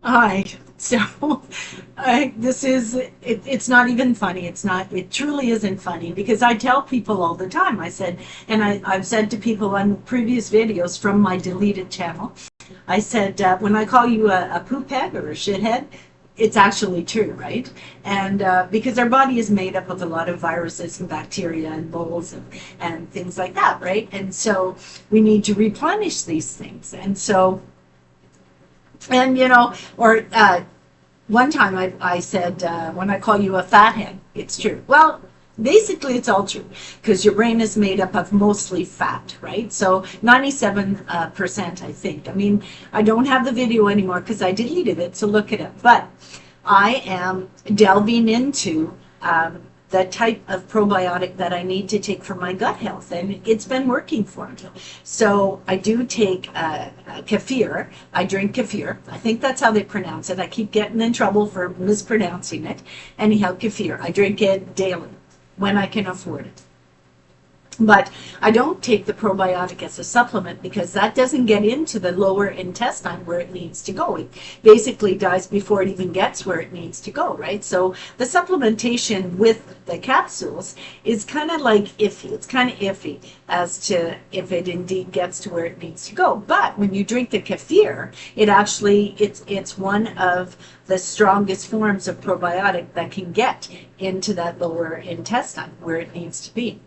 Hi. So, it's not even funny. It truly isn't funny because I tell people all the time. I've said to people on previous videos from my deleted channel, I said, when I call you a poop head or a shithead, it's actually true, right? And because our body is made up of a lot of viruses and bacteria and molds and things like that, right? And so we need to replenish these things. Or one time I said, when I call you a fathead, it's true. Well, basically it's all true because your brain is made up of mostly fat, right? So 97%, I think. I mean, I don't have the video anymore because I deleted it, so look it up. But I am delving into the type of probiotic that I need to take for my gut health, and it's been working for me. So I do take kefir. I drink kefir. I think that's how they pronounce it. I keep getting in trouble for mispronouncing it. Anyhow, kefir. I drink it daily when I can afford it. But I don't take the probiotic as a supplement because that doesn't get into the lower intestine where it needs to go. It basically dies before it even gets where it needs to go, right? So the supplementation with the capsules is kind of like iffy. It's kind of iffy as to if it indeed gets to where it needs to go. But when you drink the kefir, it's one of the strongest forms of probiotic that can get into that lower intestine where it needs to be.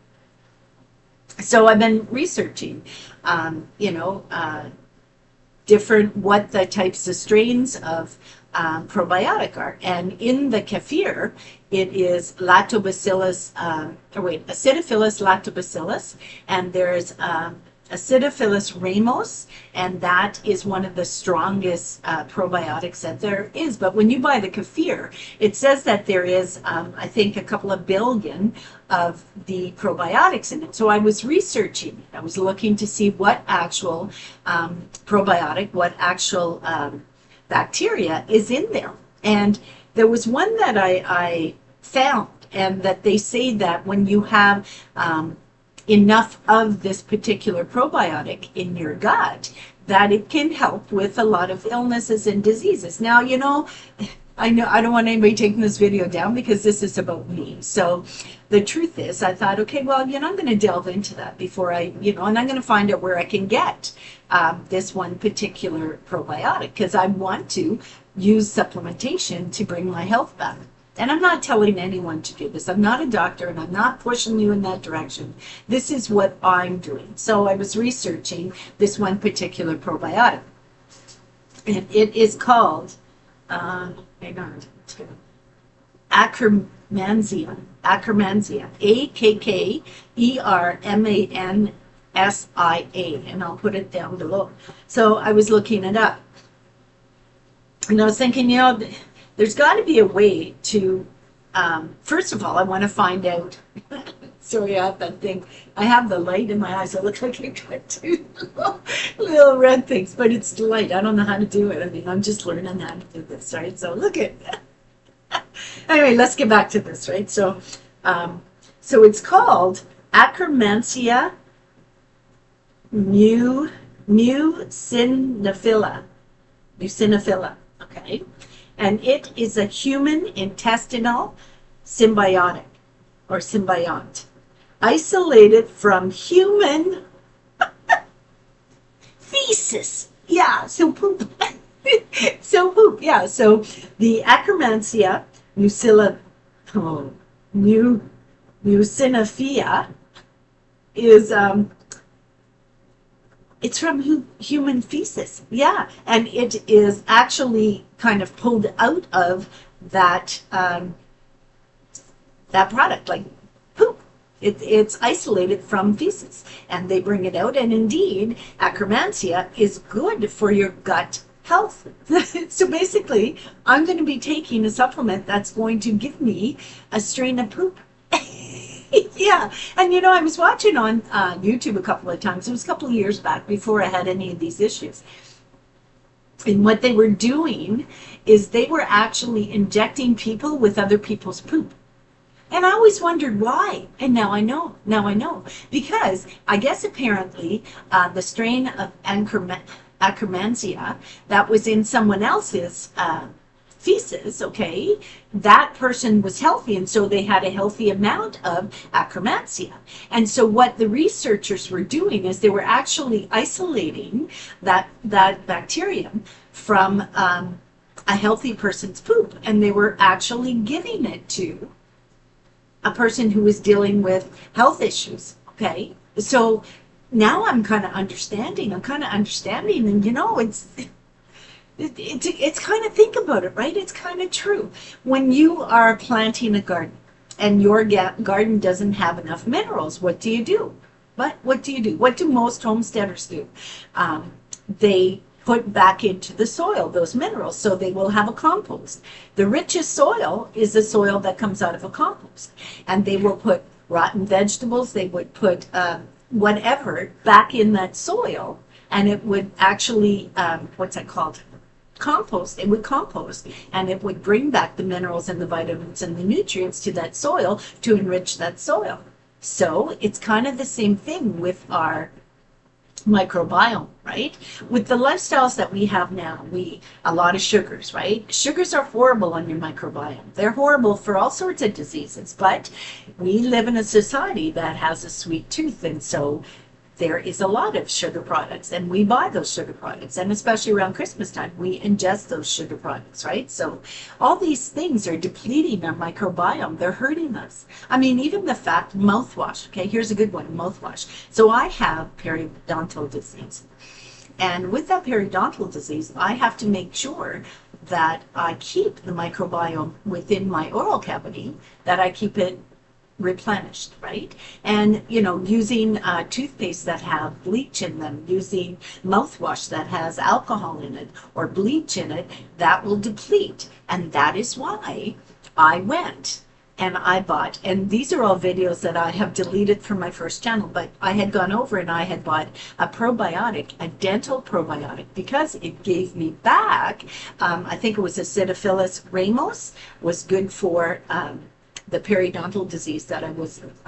So I've been researching, um, you know, uh, what the types of strains of probiotic are. And in the kefir, it is lactobacillus, acidophilus lactobacillus, and there's Acidophilus ramos, and that is one of the strongest probiotics that there is. But when you buy the kefir, it says that there is, I think, a couple of billion of the probiotics in it. So I was researching. I was looking to see what actual probiotic, what actual bacteria is in there. And there was one that I found, and that they say that when you have enough of this particular probiotic in your gut, that it can help with a lot of illnesses and diseases. Now, I know I don't want anybody taking this video down because this is about me. So the truth is, I thought, okay, well, I'm going to delve into that before and I'm going to find out where I can get this one particular probiotic because I want to use supplementation to bring my health back. And I'm not telling anyone to do this. I'm not a doctor and I'm not pushing you in that direction. This is what I'm doing. So I was researching this one particular probiotic. And it is called, hang on, Akkermansia. Akkermansia. Akkermansia. And I'll put it down below. So I was looking it up. And I was thinking, there's got to be a way to, first of all, I want to find out. Sorry, I have that thing. I have the light in my eyes. I look like I got two little red things, but it's the light. I don't know how to do it. I mean, I'm just learning how to do this, right? So look at that. Anyway, let's get back to this, right? So it's called Akkermansia mucinophila. Mucinophila, okay? And it is a human intestinal symbiotic or symbiont, isolated from human feces. Yeah, so poop. So poop, yeah. So the Akkermansia oh, mucinophila is it's from human feces, yeah, and it is actually kind of pulled out of that product, like poop. It's isolated from feces, and they bring it out. And indeed, Akkermansia is good for your gut health. So basically, I'm going to be taking a supplement that's going to give me a strain of poop. Yeah, and I was watching on YouTube a couple of times. It was a couple of years back before I had any of these issues. And what they were doing is they were actually injecting people with other people's poop. And I always wondered why. And now I know. Now I know. Because I guess apparently the strain of Akkermansia that was in someone else's feces, okay, that person was healthy, and so they had a healthy amount of Akkermansia. And so what the researchers were doing is they were actually isolating that bacterium from a healthy person's poop, and they were actually giving it to a person who was dealing with health issues, okay? So now I'm kind of understanding, and you know, it's kind of, think about it, right? It's kind of true. When you are planting a garden and your garden doesn't have enough minerals, what do you do? What do you do? What do most homesteaders do? They put back into the soil those minerals, so they will have a compost. The richest soil is the soil that comes out of a compost, and they will put rotten vegetables, they would put whatever back in that soil, and it would actually, what's that called? Compost. It would compost, and it would bring back the minerals and the vitamins and the nutrients to that soil to enrich that soil. So it's kind of the same thing with our microbiome, right? With the lifestyles that we have now, a lot of sugars, right? Sugars are horrible on your microbiome. They're horrible for all sorts of diseases, but we live in a society that has a sweet tooth, and so there is a lot of sugar products, and we buy those sugar products, and especially around Christmas time, we ingest those sugar products, right? So all these things are depleting our microbiome. They're hurting us. I mean, even the fact, mouthwash, okay, here's a good one, mouthwash. So I have periodontal disease, and with that periodontal disease, I have to make sure that I keep the microbiome within my oral cavity, that I keep it replenished, right? And, you know, using toothpaste that have bleach in them, using mouthwash that has alcohol in it or bleach in it, that will deplete. And that is why I went and I bought, and these are all videos that I have deleted from my first channel, but I had gone over and I had bought a probiotic, a dental probiotic, because it gave me back, I think it was Acidophilus ramos, was good for the periodontal disease that I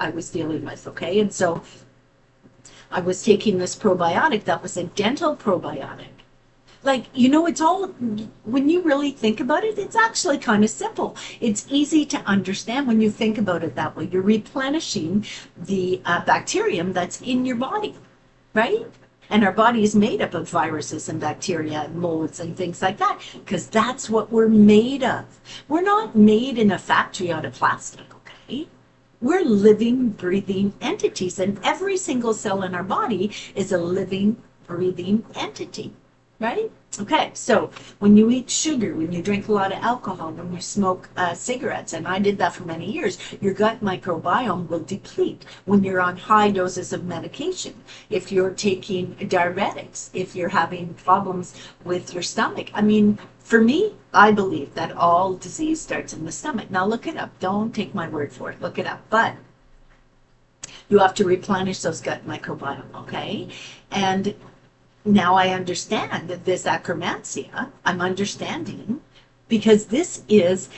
was dealing with, okay? And so I was taking this probiotic that was a dental probiotic. Like, you know, it's all, when you really think about it, it's actually kind of simple. It's easy to understand when you think about it that way. You're replenishing the bacterium that's in your body, right? And our body is made up of viruses and bacteria and molds and things like that, because that's what we're made of. We're not made in a factory out of plastic, okay? We're living, breathing entities, and every single cell in our body is a living, breathing entity, right? Okay, so when you eat sugar, when you drink a lot of alcohol, when you smoke cigarettes, and I did that for many years, your gut microbiome will deplete. When you're on high doses of medication, if you're taking diuretics, if you're having problems with your stomach. I mean, for me, I believe that all disease starts in the stomach. Now look it up. Don't take my word for it. Look it up. But you have to replenish those gut microbiome, okay? And now I understand that this Akkermansia, I'm understanding, because this is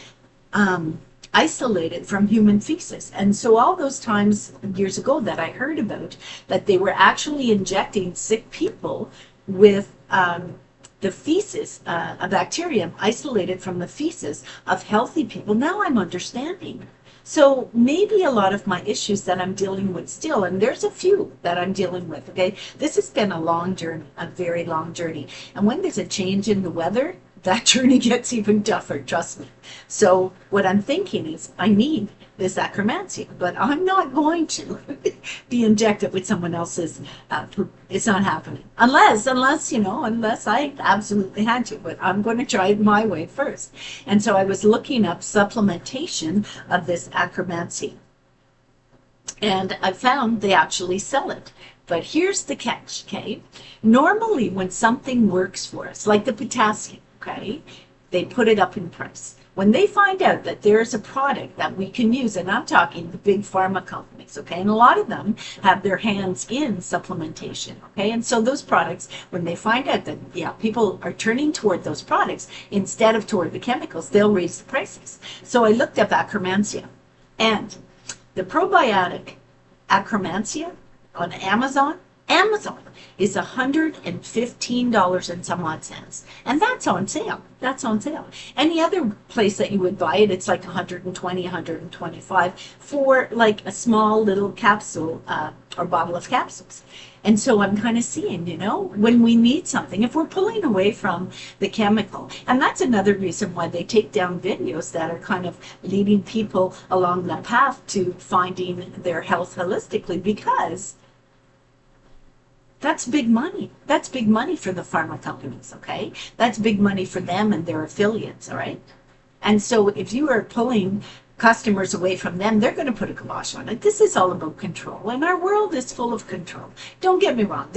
isolated from human feces. And so all those times years ago that I heard about that they were actually injecting sick people with the feces, a bacterium isolated from the feces of healthy people, now I'm understanding. So maybe a lot of my issues that I'm dealing with still, and there's a few that I'm dealing with, okay? This has been a long journey, a very long journey. And when there's a change in the weather, that journey gets even tougher, trust me. So what I'm thinking is I need this Akkermansia, but I'm not going to be injected with someone else's, it's not happening. Unless, you know, unless I absolutely had to, but I'm going to try it my way first. And so I was looking up supplementation of this Akkermansia, and I found they actually sell it. But here's the catch, okay? Normally when something works for us, like the potassium, okay, they put it up in price. When they find out that there's a product that we can use, and I'm talking the big pharma companies, okay, and a lot of them have their hands in supplementation, okay, and so those products, when they find out that, yeah, people are turning toward those products instead of toward the chemicals, they'll raise the prices. So I looked up Akkermansia, and the probiotic Akkermansia on Amazon Amazon is $115 and some odd cents. And that's on sale. That's on sale. Any other place that you would buy it, it's like 120, 125 for like a small little capsule or bottle of capsules. And so I'm kind of seeing, when we need something, if we're pulling away from the chemical, and that's another reason why they take down videos that are kind of leading people along that path to finding their health holistically, because that's big money. That's big money for the pharma companies, okay? That's big money for them and their affiliates, all right? And so if you are pulling customers away from them, they're going to put a kibosh on it. This is all about control, and our world is full of control. Don't get me wrong,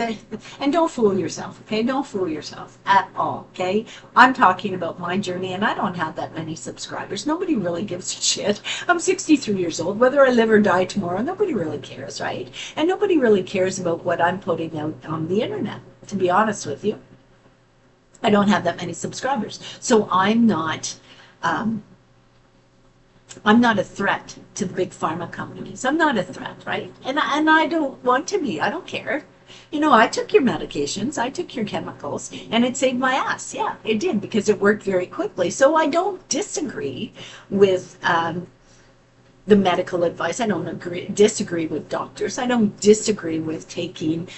and don't fool yourself, okay? Don't fool yourself at all, okay? I'm talking about my journey, and I don't have that many subscribers. Nobody really gives a shit. I'm 63 years old. Whether I live or die tomorrow, nobody really cares, right? And nobody really cares about what I'm putting out on the internet, to be honest with you. I don't have that many subscribers, so I'm not a threat to the big pharma companies. I'm not a threat, right? And I don't want to be. I don't care. I took your medications, I took your chemicals, and it saved my ass. Yeah, it did, because it worked very quickly. So I don't disagree with the medical advice. I don't disagree with doctors. I don't disagree with taking,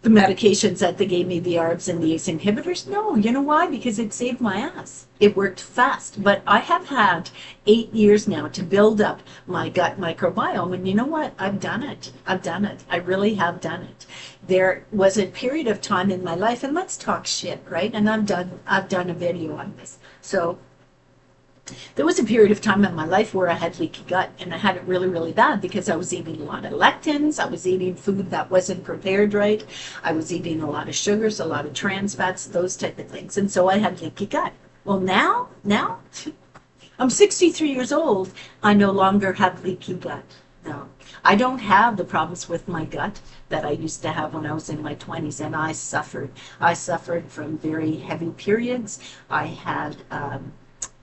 the medications that they gave me, the ARBs and the ACE inhibitors. No, you know why? Because it saved my ass. It worked fast. But I have had 8 years now to build up my gut microbiome, and you know what? I've done it. I've done it. I really have done it. There was a period of time in my life, and let's talk shit, right? And I've done a video on this. So there was a period of time in my life where I had leaky gut, and I had it really, really bad because I was eating a lot of lectins. I was eating food that wasn't prepared right. I was eating a lot of sugars, a lot of trans fats, those type of things. And so I had leaky gut. Well, now I'm 63 years old. I no longer have leaky gut. No, I don't have the problems with my gut that I used to have when I was in my 20s, and I suffered. I suffered from very heavy periods. I had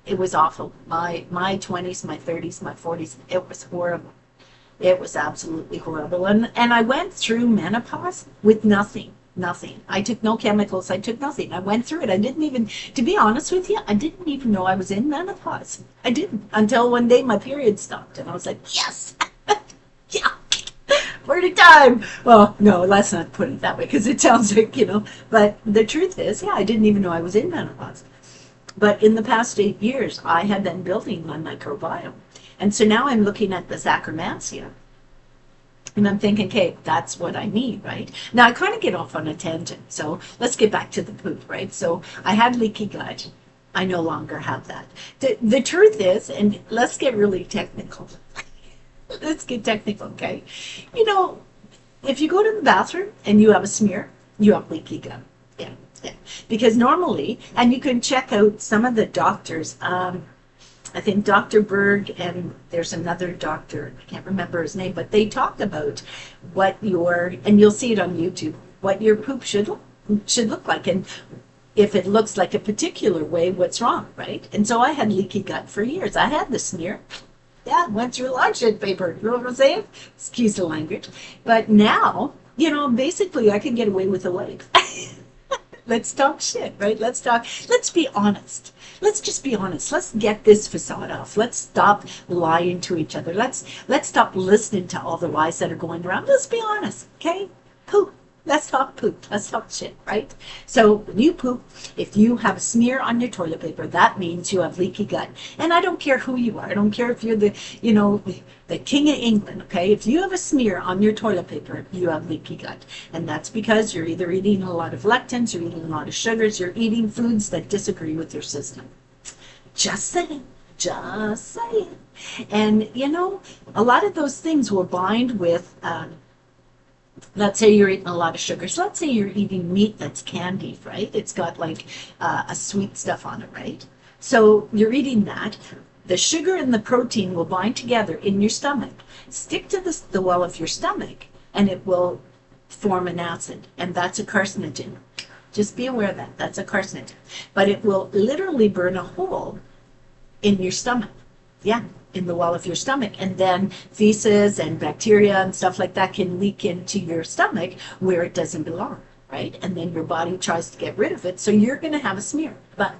it was awful. My 20s, my 30s, my 40s, it was horrible. It was absolutely horrible. And I went through menopause with nothing. I took no chemicals. I took nothing. I went through it. I didn't even, to be honest with you, I didn't even know I was in menopause. I didn't, until one day my period stopped, and I was like, yes, yeah, party time. Well, no, let's not put it that way, because it sounds like, but the truth is, yeah, I didn't even know I was in menopause. But in the past 8 years, I have been building my microbiome. And so now I'm looking at the Saccharomyces, and I'm thinking, okay, that's what I need, right? Now, I kind of get off on a tangent, so let's get back to the poop, right? So I had leaky gut. I no longer have that. The truth is, and let's get really technical. Let's get technical, okay? If you go to the bathroom and you have a smear, you have leaky gut. Yeah. Because normally, and you can check out some of the doctors, I think Dr. Berg, and there's another doctor, I can't remember his name, but they talk about and you'll see it on YouTube, what your poop should look like, and if it looks like a particular way, what's wrong, right? And so I had leaky gut for years. I had the smear. Yeah, went through a lot of shit paper, you know what I'm saying? Excuse the language. But now, basically I can get away with a life. Let's talk shit, right? Let's be honest. Let's just be honest. Let's get this facade off. Let's stop lying to each other. Let's stop listening to all the lies that are going around. Let's be honest, okay? Poop. Let's talk poop. Let's talk shit, right? So when you poop, if you have a smear on your toilet paper, that means you have leaky gut. And I don't care who you are. I don't care if you're the king of England, okay? If you have a smear on your toilet paper, you have leaky gut. And that's because you're either eating a lot of lectins, you're eating a lot of sugars, you're eating foods that disagree with your system. Just saying. Just saying. And, a lot of those things will bind with... let's say you're eating a lot of sugars. Let's say you're eating meat that's candied, right? It's got like a sweet stuff on it, right? So you're eating that. The sugar and the protein will bind together in your stomach, stick to the wall of your stomach, and it will form an acid, and that's a carcinogen. Just be aware of that. That's a carcinogen. But it will literally burn a hole in your stomach. Yeah, in the wall of your stomach, and then feces and bacteria and stuff like that can leak into your stomach where it doesn't belong, right? And then your body tries to get rid of it, so you're going to have a smear. But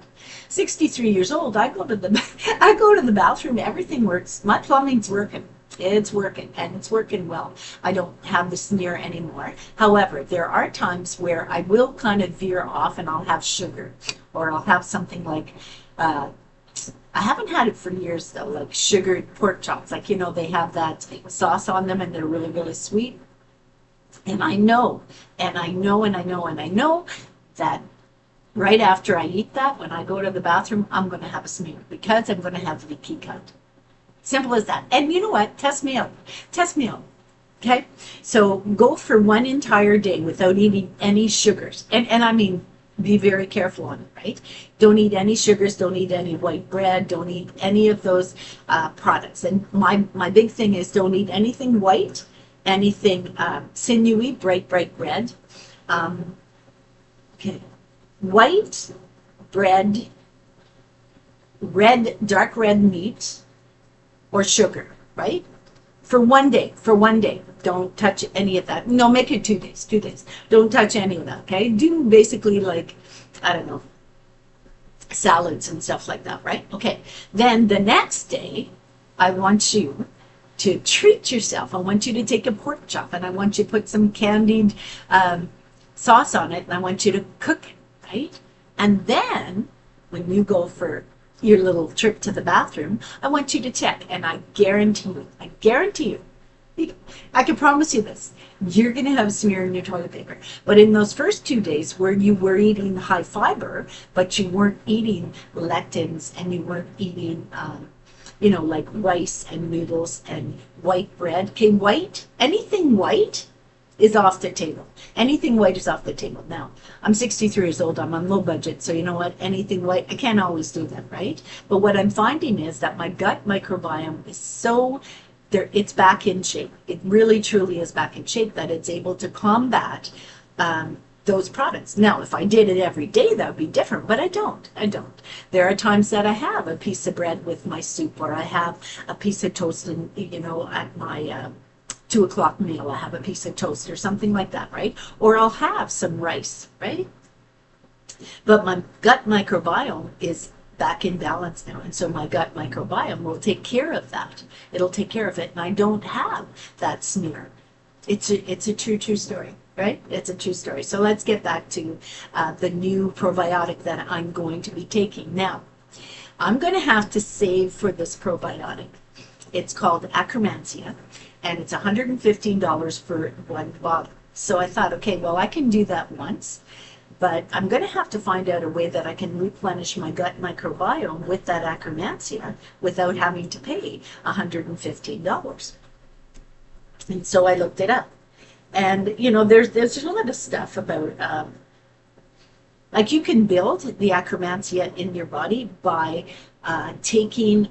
63 years old, I go to the bathroom, everything works, my plumbing's working. It's working, and it's working well. I don't have the smear anymore. However, there are times where I will kind of veer off and I'll have sugar, or I'll have something like, I haven't had it for years though, like sugared pork chops. Like, you know, they have that sauce on them and they're really, really sweet. And I know, and I know, and I know, and I know that right after I eat that, when I go to the bathroom, I'm going to have a smear because I'm going to have leaky gut. Simple as that. And you know what? Test me out. Test me out. Okay? So go for one entire day without eating any sugars. And I mean, be very careful on it, right? Don't eat any sugars. Don't eat any white bread. Don't eat any of those products. And my big thing is don't eat anything white, anything sinewy, bright red. Okay. White bread, dark red meat, or sugar, right? For one day. Don't touch any of that. No, make it 2 days. Don't touch any of that, okay? Do basically like, I don't know, salads and stuff like that, right? Okay. Then the next day, I want you to treat yourself. I want you to take a pork chop and I want you to put some candied sauce on it and I want you to cook it, right? And then when you go for your little trip to the bathroom, I want you to check, and I guarantee you, I can promise you this, you're going to have a smear in your toilet paper. But in those first 2 days where you were eating high fiber, but you weren't eating lectins and you weren't eating, like rice and noodles and white bread, okay, anything white is off the table. Anything white is off the table. Now, I'm 63 years old, I'm on low budget, so you know what, anything white, I can't always do that, right? But what I'm finding is that my gut microbiome is so, it's back in shape. It really, truly is back in shape that it's able to combat those products. Now, if I did it every day, that would be different, but I don't. There are times that I have a piece of bread with my soup, or I have a piece of toast, and at my 2 o'clock meal, I have a piece of toast or something like that, right? Or I'll have some rice, right? But my gut microbiome is back in balance now. And so my gut microbiome will take care of that. It'll take care of it. And I don't have that smear. It's a true story, right? It's a true story. So let's get back to the new probiotic that I'm going to be taking. Now, I'm going to have to save for this probiotic. It's called Akkermansia, and it's $115 for one bottle. So I thought, okay, well, I can do that once, but I'm going to have to find out a way that I can replenish my gut microbiome with that Akkermansia without having to pay $115. And so I looked it up. And, there's a lot of stuff about, like you can build the Akkermansia in your body by taking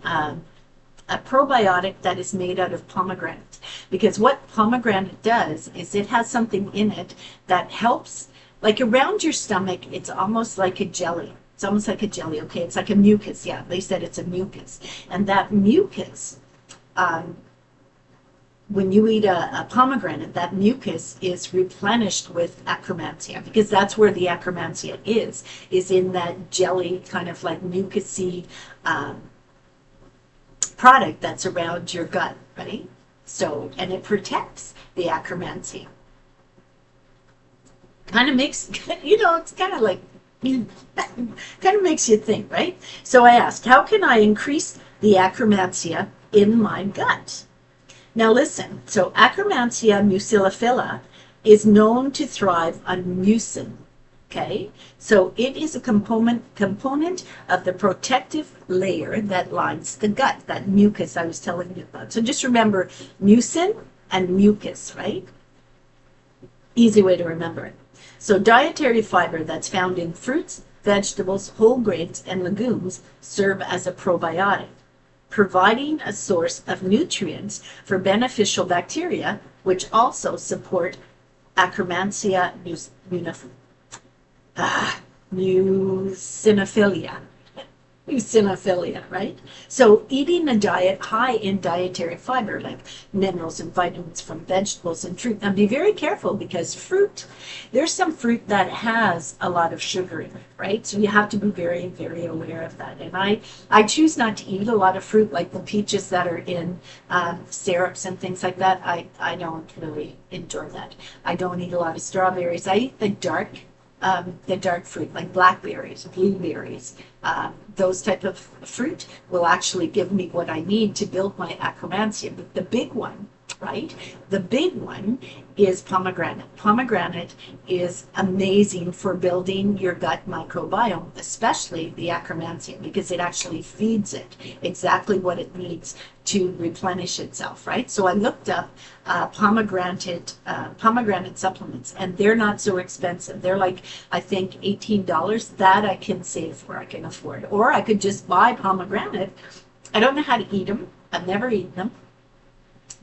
a probiotic that is made out of pomegranate. Because what pomegranate does is it has something in it that helps, like around your stomach, it's almost like a jelly. It's almost like a jelly, okay? It's like a mucus. Yeah, they said it's a mucus. And that mucus, when you eat a pomegranate, that mucus is replenished with Akkermansia, because that's where the Akkermansia is in that jelly, kind of like mucusy product that's around your gut, right? So, and it protects the Akkermansia. Kind of makes, it's kind of like, kind of makes you think, right? So I asked, how can I increase the Akkermansia in my gut? Now listen, so Akkermansia mucilifera is known to thrive on mucin. Okay, so it is a component of the protective layer that lines the gut, that mucus I was telling you about. So just remember mucin and mucus, right? Easy way to remember it. So dietary fiber that's found in fruits, vegetables, whole grains, and legumes serve as a probiotic, providing a source of nutrients for beneficial bacteria, which also support Akkermansia mucinophilia. eosinophilia, right? So eating a diet high in dietary fiber, like minerals and vitamins from vegetables and fruit. Now be very careful because fruit, there's some fruit that has a lot of sugar in it, right? So you have to be very, very aware of that. And I choose not to eat a lot of fruit, like the peaches that are in syrups and things like that. I don't really enjoy that. I don't eat a lot of strawberries. I eat the dark fruit, like blackberries, blueberries. Those type of fruit will actually give me what I need to build my akkermansia. But the big one, right? The big one is pomegranate. Pomegranate is amazing for building your gut microbiome, especially the akkermansia, because it actually feeds it exactly what it needs to replenish itself, right? So I looked up pomegranate supplements, and they're not so expensive. They're like, I think, $18. That I can save for, I can afford. Or I could just buy pomegranate. I don't know how to eat them. I've never eaten them,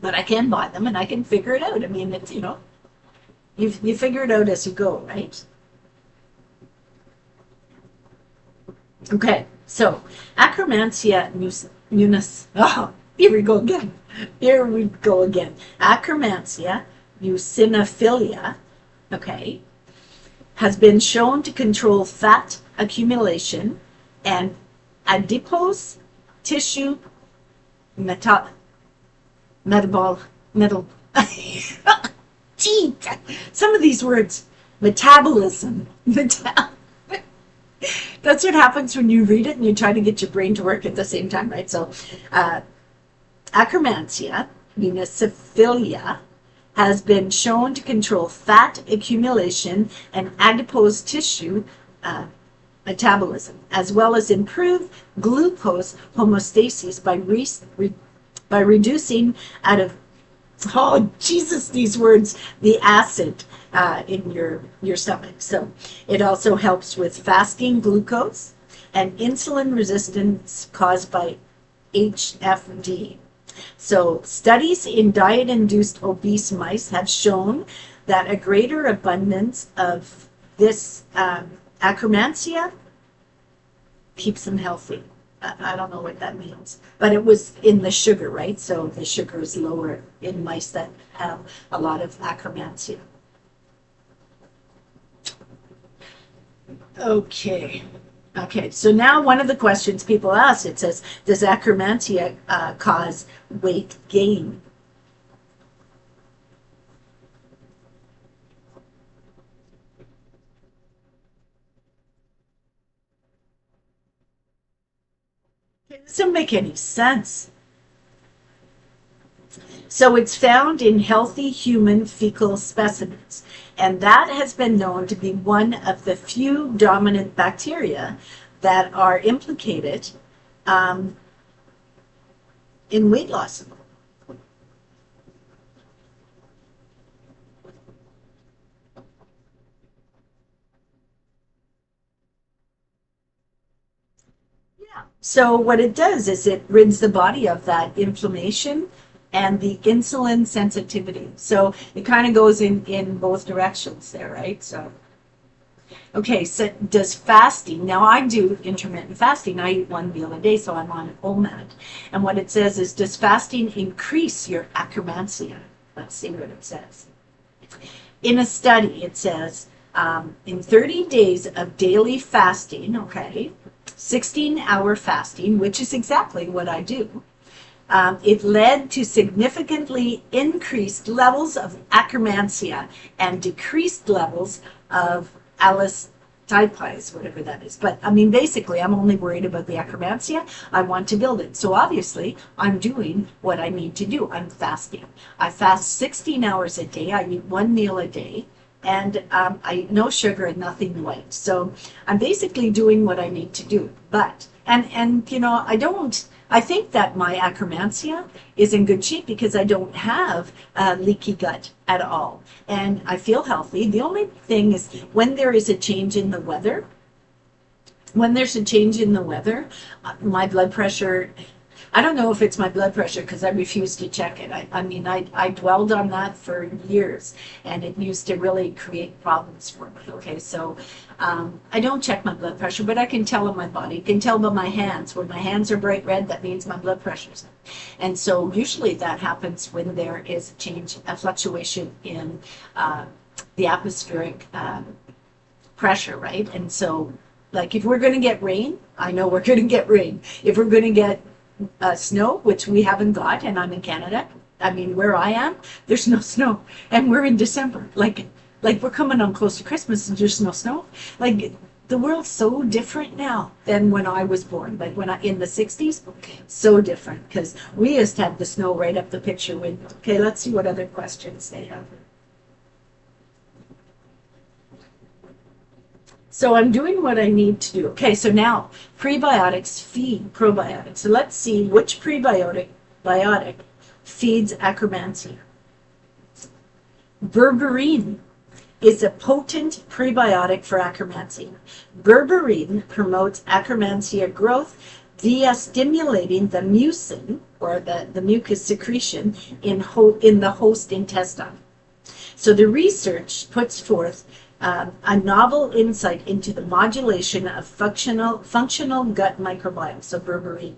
but I can buy them and I can figure it out. I mean, it's, you figure it out as you go, right? Okay, so Akkermansia munis. Oh, here we go again. Here we go again. Akkermansia eosinophilia, okay, has been shown to control fat accumulation and adipose tissue metabol metal gee, some of these words, metabolism. That's what happens when you read it and you try to get your brain to work at the same time, right? So Akkermansia eosinophilia has been shown to control fat accumulation and adipose tissue metabolism, as well as improve glucose homeostasis by reducing out of, oh Jesus, these words, the acid in your stomach. So it also helps with fasting glucose and insulin resistance caused by HFD. So studies in diet-induced obese mice have shown that a greater abundance of this Akkermansia keeps them healthy. I don't know what that means, but it was in the sugar, right? So the sugar is lower in mice that have a lot of Akkermansia. Okay. Okay, so now one of the questions people ask, it says, does Akkermansia cause weight gain? It doesn't make any sense. So it's found in healthy human fecal specimens, and that has been known to be one of the few dominant bacteria that are implicated in weight loss. Yeah. So what it does is it rids the body of that inflammation and the insulin sensitivity. So it kind of goes in both directions there, right? So, okay, so does fasting, now I do intermittent fasting, I eat one meal a day, so I'm on OMAD. And what it says is, does fasting increase your Akkermansia? Let's see what it says. In a study, it says, in 30 days of daily fasting, okay, 16-hour fasting, which is exactly what I do, it led to significantly increased levels of Akkermansia and decreased levels of allostypes, whatever that is. But I mean, basically, I'm only worried about the Akkermansia. I want to build it. So obviously, I'm doing what I need to do. I'm fasting. I fast 16 hours a day. I eat one meal a day. And I eat no sugar and nothing white. So I'm basically doing what I need to do. But, and I think that my Akkermansia is in good shape because I don't have leaky gut at all. And I feel healthy. The only thing is when there is a change in the weather, my blood pressure, I don't know if it's my blood pressure because I refuse to check it. I mean, I dwelled on that for years and it used to really create problems for me. Okay, so I don't check my blood pressure, but I can tell in my body. I can tell by my hands. When my hands are bright red, that means my blood pressure's up. And so usually that happens when there is a change, a fluctuation in the atmospheric pressure, right? And so, like, if we're going to get rain, I know we're going to get rain. If we're going to get snow, which we haven't got, and I'm in Canada, I mean, where I am, there's no snow, and we're in December. Like we're coming on close to Christmas, and there's no snow. Like, the world's so different now than when I was born. Like when I in the '60s, so different because we just had the snow right up the picture window. Okay, let's see what other questions they have. So I'm doing what I need to do. Okay, so now prebiotics feed probiotics. So let's see which biotic feeds Akkermansia. Berberine is a potent prebiotic for Akkermansia. Berberine promotes Akkermansia growth via stimulating the mucin, or the mucus secretion, in the host intestine. So the research puts forth a novel insight into the modulation of functional gut microbiome, so berberine.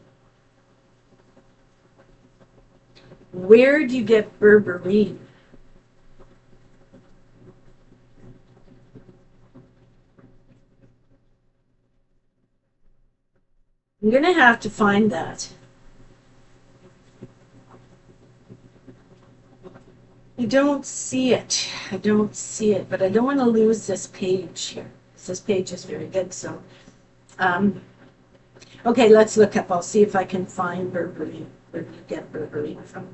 Where do you get berberine? I'm going to have to find that. I don't see it. I don't see it, but I don't want to lose this page here. This page is very good, so. Okay, let's look up. I'll see if I can find berberine. Where do you get berberine from?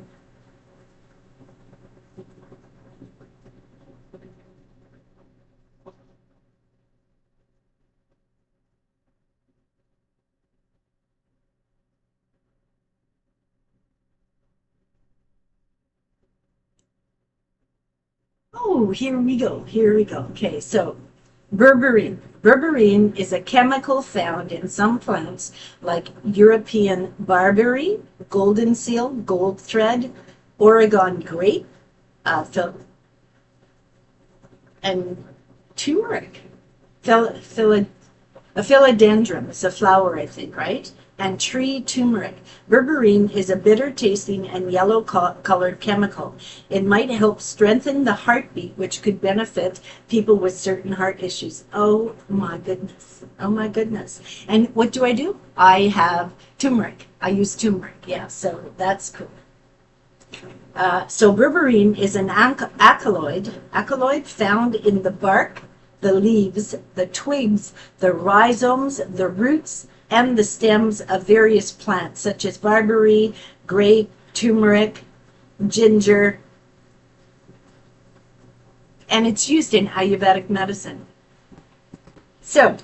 Oh, here we go. Here we go. Okay, so berberine. Berberine is a chemical found in some plants like European barberry, golden seal, gold thread, Oregon grape, and turmeric. A philodendron is a flower, I think, right? And tree turmeric. Berberine is a bitter tasting and yellow colored chemical. It might help strengthen the heartbeat, which could benefit people with certain heart issues. Oh my goodness. Oh my goodness. And what do? I have turmeric. I use turmeric. Yeah, so that's cool. So berberine is an alkaloid found in the bark, the leaves, the twigs, the rhizomes, the roots, and the stems of various plants such as barberry, grape, turmeric, ginger, and it's used in Ayurvedic medicine. So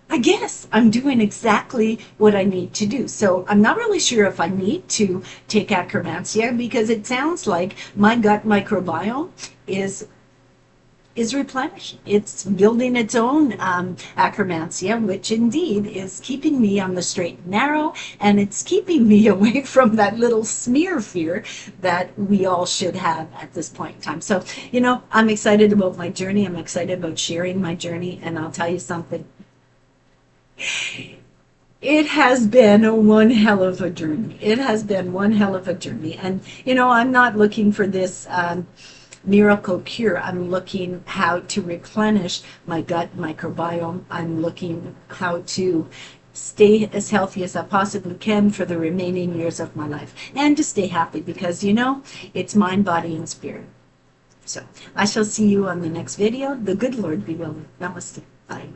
I guess I'm doing exactly what I need to do. So I'm not really sure if I need to take Akkermansia because it sounds like my gut microbiome is replenished. It's building its own Akkermansia, which indeed is keeping me on the straight and narrow, and it's keeping me away from that little smear fear that we all should have at this point in time. So, you know, I'm excited about my journey. I'm excited about sharing my journey, and I'll tell you something. It has been one hell of a journey. It has been one hell of a journey. And, you know, I'm not looking for this miracle cure. I'm looking how to replenish my gut microbiome. I'm looking how to stay as healthy as I possibly can for the remaining years of my life and to stay happy because, you know, it's mind, body, and spirit. So I shall see you on the next video. The good Lord be willing. Namaste. Bye.